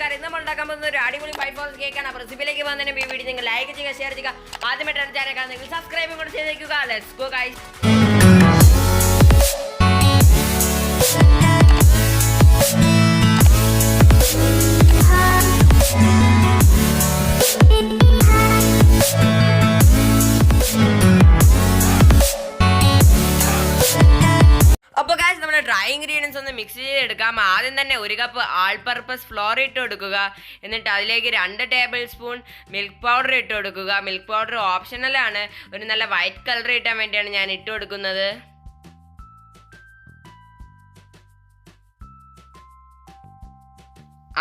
നമസ്കാരം. ഇന്ന് നമ്മൾ ഉണ്ടാക്കാൻ പോകുന്ന ഒരു അടിപൊളി 5 ബോൾസ് കേക്കാണ്. അപ്പോൾ റെസിപ്പിയിലേക്ക് വന്നതിന് ഈ വീഡിയോ നിങ്ങൾ ലൈക്ക് ചെയ്യുക, ഷെയർ ചെയ്യുക. ആദ്യമായിട്ടാണ് ചാനൽ കാണുന്നത് സബ്സ്ക്രൈബും കൂടെ ചെയ്തേക്കുക. Let's go guys. അപ്പോൾ ഗൈസ് നമ്മുടെ ഡ്രൈ ഇൻഗ്രീഡിയൻസ് ഒന്ന് മിക്സ് ചെയ്തെടുക്കാം. ആദ്യം തന്നെ 1 കപ്പ് ആൾ പർപ്പസ് ഫ്ലോർ ഇട്ട് കൊടുക്കുക. എന്നിട്ട് അതിലേക്ക് 2 ടേബിൾ സ്പൂൺ മിൽക്ക് പൗഡർ ഇട്ട് കൊടുക്കുക. മിൽക്ക് പൗഡർ ഓപ്ഷണലാണ്. ഒരു നല്ല വൈറ്റ് കളർ കിട്ടാൻ വേണ്ടിയാണ് ഞാൻ ഇട്ട് കൊടുക്കുന്നത്.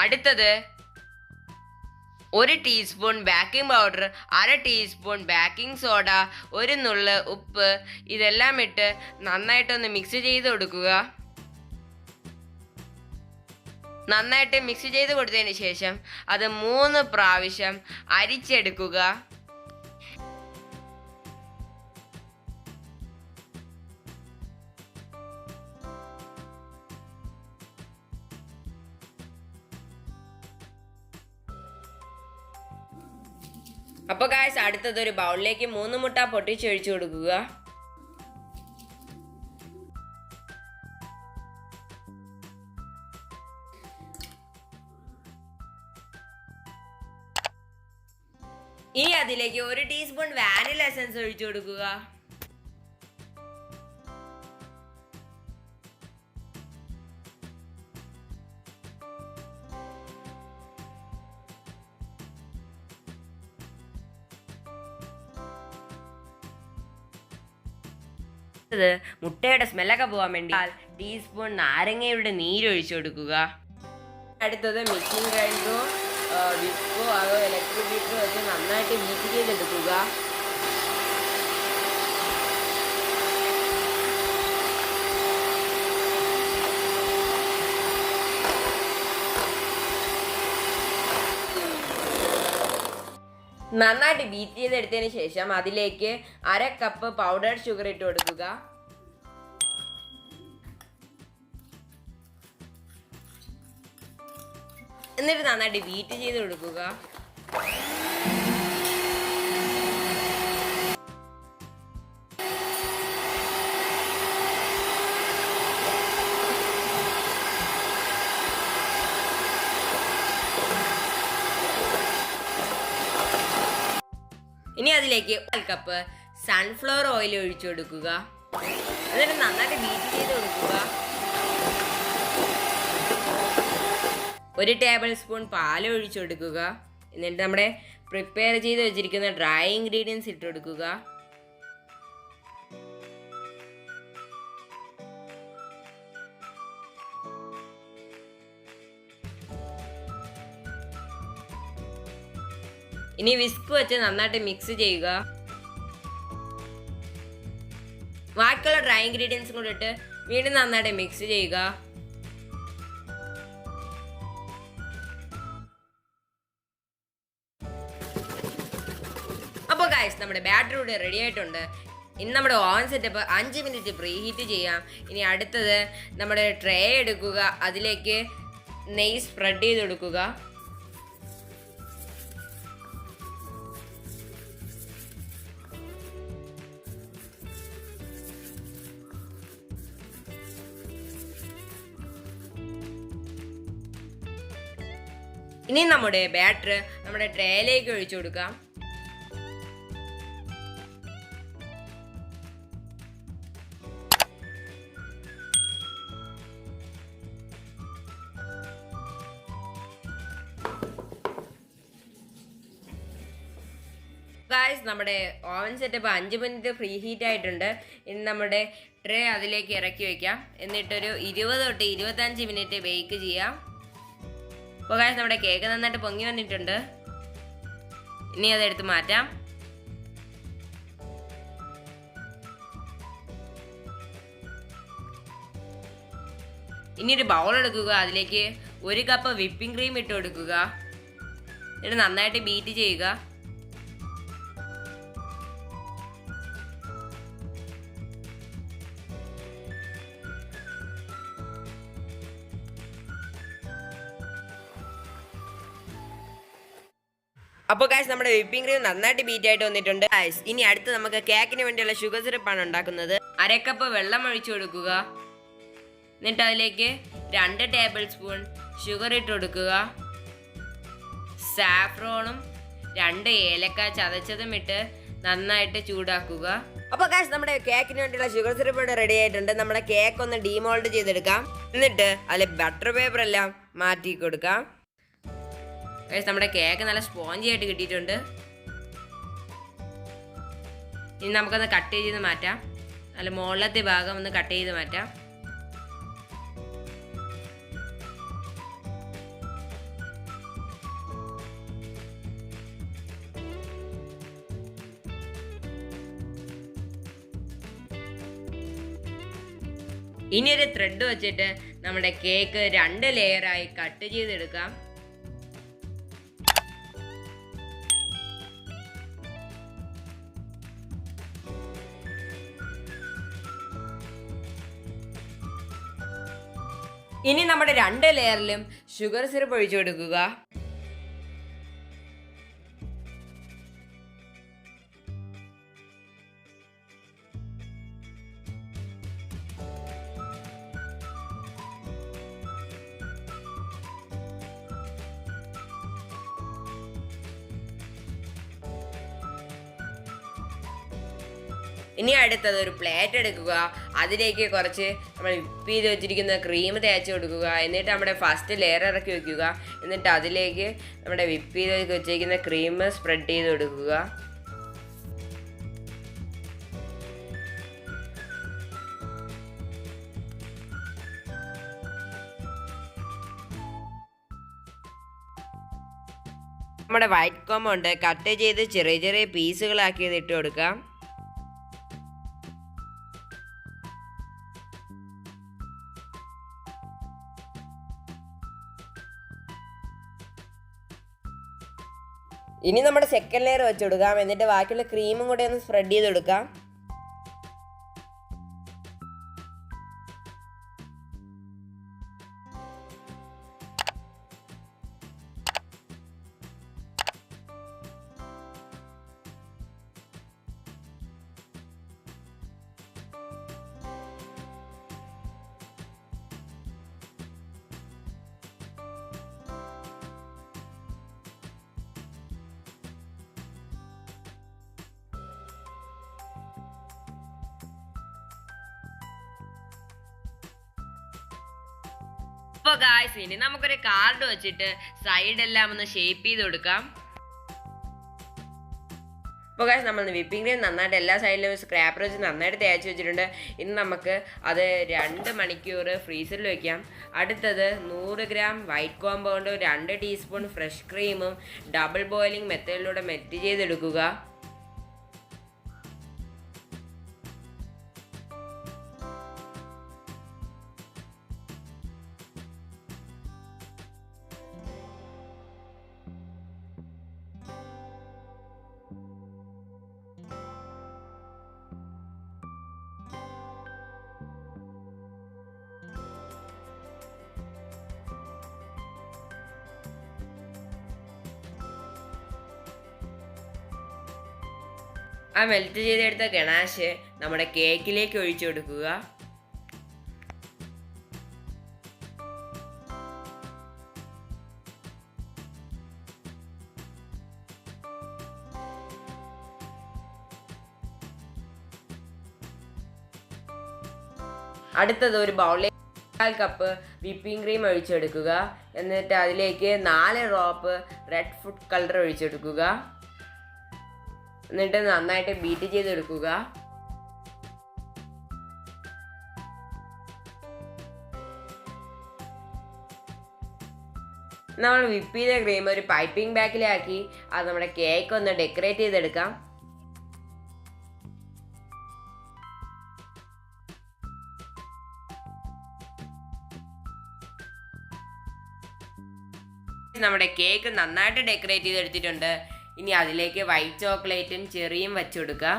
അടുത്തത് 1 teaspoon baking powder, 1/2 teaspoon baking soda, 1 നുള്ള് ഉപ്പ്, ഇതെല്ലാം ഇട്ട് നന്നായിട്ടൊന്ന് മിക്സ് ചെയ്ത് കൊടുക്കുക. നന്നായിട്ട് മിക്സ് ചെയ്ത് കൊടുത്തതിന് ശേഷം അത് 3 പ്രാവശ്യം അരിച്ചെടുക്കുക. അപ്പോൾ ഗായ്സ് അടുത്തത് ഒരു ബൗളിലേക്ക് 3 മുട്ട പൊട്ടിച്ചൊഴിച്ചു കൊടുക്കുക. ഇനി അതിലേക്ക് 1 ടീസ്പൂൺ വാനില എസൻസ് ഒഴിച്ചു കൊടുക്കുക. മുട്ടയുടെ സ്മെല്ലൊക്കെ പോകാൻ വേണ്ടി 1 ടീസ്പൂൺ നാരങ്ങയുടെ നീരൊഴിച്ചു കൊടുക്കുക. അടുത്തത് മിക്സിംഗ് ഗ്രൈൻഡറോ വിസ്കോ അതോ ഇലക്ട്രിക് ബീറ്ററോ വെച്ച് നന്നായിട്ട് ബീറ്റ് ചെയ്തെടുക്കുക. നന്നായിട്ട് ബീറ്റ് ചെയ്തെടുത്തതിന് ശേഷം അതിലേക്ക് 1/2 കപ്പ് പൗഡേർഡ് ഷുഗർ ഇട്ട് കൊടുക്കുക. എന്നിട്ട് നന്നായിട്ട് ബീറ്റ് ചെയ്ത് കൊടുക്കുക. ഇനി അതിലേക്ക് 1 കപ്പ് സൺഫ്ലവർ ഓയിൽ ഒഴിച്ചു കൊടുക്കുക. എന്നിട്ട് നന്നായിട്ട് ബീറ്റ് ചെയ്ത് കൊടുക്കുക. 1 ടേബിൾ സ്പൂൺ പാൽ ഒഴിച്ചു കൊടുക്കുക. എന്നിട്ട് നമ്മുടെ പ്രിപ്പയർ ചെയ്ത് വെച്ചിരിക്കുന്ന ഡ്രൈ ഇൻഗ്രീഡിയൻസ് ഇട്ട് കൊടുക്കുക. ഇനി വിസ്ക് വെച്ച് നന്നായിട്ട് മിക്സ് ചെയ്യുക. ബാക്കിയുള്ള ഡ്രൈ ഇൻഗ്രീഡിയൻസും കൂടെ ഇട്ട് വീണ്ടും നന്നായിട്ട് മിക്സ് ചെയ്യുക. അപ്പോൾ ഗൈസ് നമ്മുടെ ബാറ്റർ ഇവിടെ റെഡി ആയിട്ടുണ്ട്. ഇനി നമ്മുടെ oven setup 5 minute preheat ചെയ്യാം. ഇനി അടുത്തത് നമ്മുടെ ട്രേ എടുക്കുക. അതിലേക്ക് നെയ്യ് സ്പ്രെഡ് ചെയ്ത് കൊടുക്കുക. ഇനി നമ്മുടെ ബാറ്റർ നമ്മുടെ ട്രേയിലേക്ക് ഒഴിച്ചു കൊടുക്കാം. ഗായ്സ് നമ്മുടെ oven setup 5 minute preheat ആയിട്ടുണ്ട്. ഇനി നമ്മുടെ ട്രേ അതിലേക്ക് ഇറക്കി വയ്ക്കാം. എന്നിട്ടൊരു 20 തൊട്ട് 25 മിനിറ്റ് ബേക്ക് ചെയ്യാം. അപ്പോൾ ഗായ്സ് നമ്മുടെ കേക്ക് നന്നായിട്ട് പൊങ്ങി വന്നിട്ടുണ്ട്. ഇനി അതെടുത്ത് മാറ്റാം. ഇനി ഒരു ബൗൾ എടുക്കുക. അതിലേക്ക് 1 കപ്പ് വിപ്പിംഗ് ക്രീം ഇട്ട് കൊടുക്കുക. എന്നിട്ട് നന്നായിട്ട് ബീറ്റ് ചെയ്യുക. അപ്പോൾ ഗൈസ് നമ്മുടെ വിപ്പിംഗ് ക്രീം നന്നായിട്ട് ബീറ്റ് ആയിട്ട് വന്നിട്ടുണ്ട് ഗൈസ്. ഇനി അടുത്ത് നമുക്ക് കേക്കിന് വേണ്ടിയുള്ള ഷുഗർ സിറപ്പാണ് ഉണ്ടാക്കുന്നത്. 1/2 കപ്പ് വെള്ളം ഒഴിച്ചു കൊടുക്കുക. എന്നിട്ട് അതിലേക്ക് 2 ടേബിൾ സ്പൂൺ ഷുഗർ ഇട്ട് കൊടുക്കുക. സാഫ്രോണും 2 ഏലക്ക ചതച്ചതും ഇട്ട് നന്നായിട്ട് ചൂടാക്കുക. അപ്പോൾ ഗൈസ് നമ്മുടെ കേക്കിന് വേണ്ടിയുള്ള ഷുഗർ സിറപ്പ് ഇവിടെ റെഡി ആയിട്ടുണ്ട്. നമ്മുടെ കേക്ക് ഒന്ന് ഡീമോൾഡ് ചെയ്തെടുക്കാം. എന്നിട്ട് അതിൽ ബട്ടർ പേപ്പർ എല്ലാം മാറ്റി കൊടുക്കാം. ഗൈസ് നമ്മുടെ കേക്ക് നല്ല സ്പോഞ്ചി ആയിട്ട് കിട്ടിയിട്ടുണ്ട്. ഇനി നമുക്കൊന്ന് കട്ട് ചെയ്ത് മാറ്റാം. നല്ല മുകളിലത്തെ ഭാഗം ഒന്ന് കട്ട് ചെയ്ത് മാറ്റാം. ഇനി ഒരു ത്രെഡ് വെച്ചിട്ട് നമ്മുടെ കേക്ക് 2 ലെയറായി കട്ട് ചെയ്തെടുക്കാം. ഇനി നമ്മുടെ 2 ലെയറിലും ഷുഗർ സിറപ്പ് ഒഴിച്ചു കൊടുക്കുക. ഇനി അടുത്തത് ഒരു പ്ലേറ്റ് എടുക്കുക. അതിലേക്ക് കുറച്ച് നമ്മൾ വിപ്പ് ചെയ്ത് വെച്ചിരിക്കുന്ന ക്രീം തേച്ച് കൊടുക്കുക. എന്നിട്ട് നമ്മുടെ ഫസ്റ്റ് ലെയർ ഇറക്കി വെക്കുക. എന്നിട്ട് അതിലേക്ക് നമ്മുടെ വിപ്പ് ചെയ്ത് വെച്ചിരിക്കുന്ന ക്രീം സ്പ്രെഡ് ചെയ്ത് കൊടുക്കുക. നമ്മുടെ വൈറ്റ് കോമ്പൗണ്ട് കട്ട് ചെയ്ത് ചെറിയ ചെറിയ പീസുകളാക്കിയത് ഇട്ട് കൊടുക്കാം. ഇനി നമ്മുടെ സെക്കൻഡ് ലെയർ വെച്ച് കൊടുക്കാം. എന്നിട്ട് ബാക്കിയുള്ള ക്രീമും കൂടെ ഒന്ന് സ്പ്രെഡ് ചെയ്ത് കൊടുക്കാം. അപ്പോൾ ഗായ്സ് ഇനി നമുക്കൊരു കാർഡ് വെച്ചിട്ട് സൈഡെല്ലാം ഒന്ന് ഷേപ്പ് ചെയ്ത് കൊടുക്കാം. അപ്പോൾ ഗായ്സ് നമ്മൾ വിപ്പിംഗ് ക്രീം നന്നായിട്ട് എല്ലാ സൈഡിലും സ്ക്രാപ്പർ വെച്ച് നന്നായിട്ട് തേച്ച് വെച്ചിട്ടുണ്ട്. ഇനി നമുക്ക് അത് 2 മണിക്കൂർ ഫ്രീസറിൽ വയ്ക്കാം. അടുത്തത് 100 ഗ്രാം വൈറ്റ് കോമ്പൗണ്ടും 2 ടീസ്പൂൺ ഫ്രഷ് ക്രീമും ഡബിൾ ബോയിലിംഗ് മെത്തേഡിലൂടെ മെൽറ്റ് ചെയ്തെടുക്കുക. ആ മെൽറ്റ് ചെയ്തെടുത്ത ഗണാഷ് നമ്മുടെ കേക്കിലേക്ക് ഒഴിച്ചു കൊടുക്കുക. അടുത്തത് ഒരു ബൗളിലേക്ക് 1/4 കപ്പ് വിപ്പിംഗ് ക്രീം ഒഴിച്ചെടുക്കുക. എന്നിട്ട് അതിലേക്ക് 4 ഡ്രോപ്പ് റെഡ് ഫുഡ് കളർ ഒഴിച്ചെടുക്കുക. എന്നിട്ട് നന്നായിട്ട് ബീറ്റ് ചെയ്തെടുക്കുക. നമ്മൾ വിപ്പ് ചെയ്ത ക്രീം ഒരു പൈപ്പിംഗ് ബാഗിലാക്കി അത് നമ്മുടെ കേക്ക് ഒന്ന് ഡെക്കറേറ്റ് ചെയ്തെടുക്കാം. നമ്മുടെ കേക്ക് നന്നായിട്ട് ഡെക്കറേറ്റ് ചെയ്തെടുത്തിട്ടുണ്ട്. ഇനി അതിലേക്ക് വൈറ്റ് ചോക്ലേറ്റും ചെറിയും വെച്ച് കൊടുക്കാം.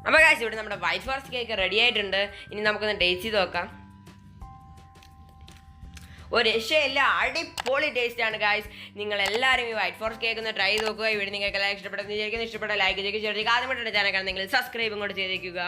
അപ്പോൾ ഗായ്സ് ഇവിടെ നമ്മുടെ വൈറ്റ് ഫോറസ്റ്റ് കേക്ക് റെഡി ആയിട്ടുണ്ട്. ഇനി നമുക്കൊന്ന് ടേസ്റ്റ് ചെയ്ത് നോക്കാം. ഒരു രക്ഷയില്ല, അടിപൊളി ടേസ്റ്റ് ആണ് ഗൈസ്. നിങ്ങൾ എല്ലാവരും ഈ വൈറ്റ് ഫോറസ്റ്റ് കേക്ക് ഒന്ന് ട്രൈ ചെയ്ത് നോക്കുക. ഇവിടെ നിങ്ങൾക്ക് എല്ലാവരും ഇഷ്ടപ്പെട്ട ലൈക്ക് ചെയ്യുക, ആദ്യമായിട്ടാണ് ചാനൽ കാണുന്നെങ്കിൽ സബ്സ്ക്രൈബും കൂടെ ചെയ്തേക്കുക.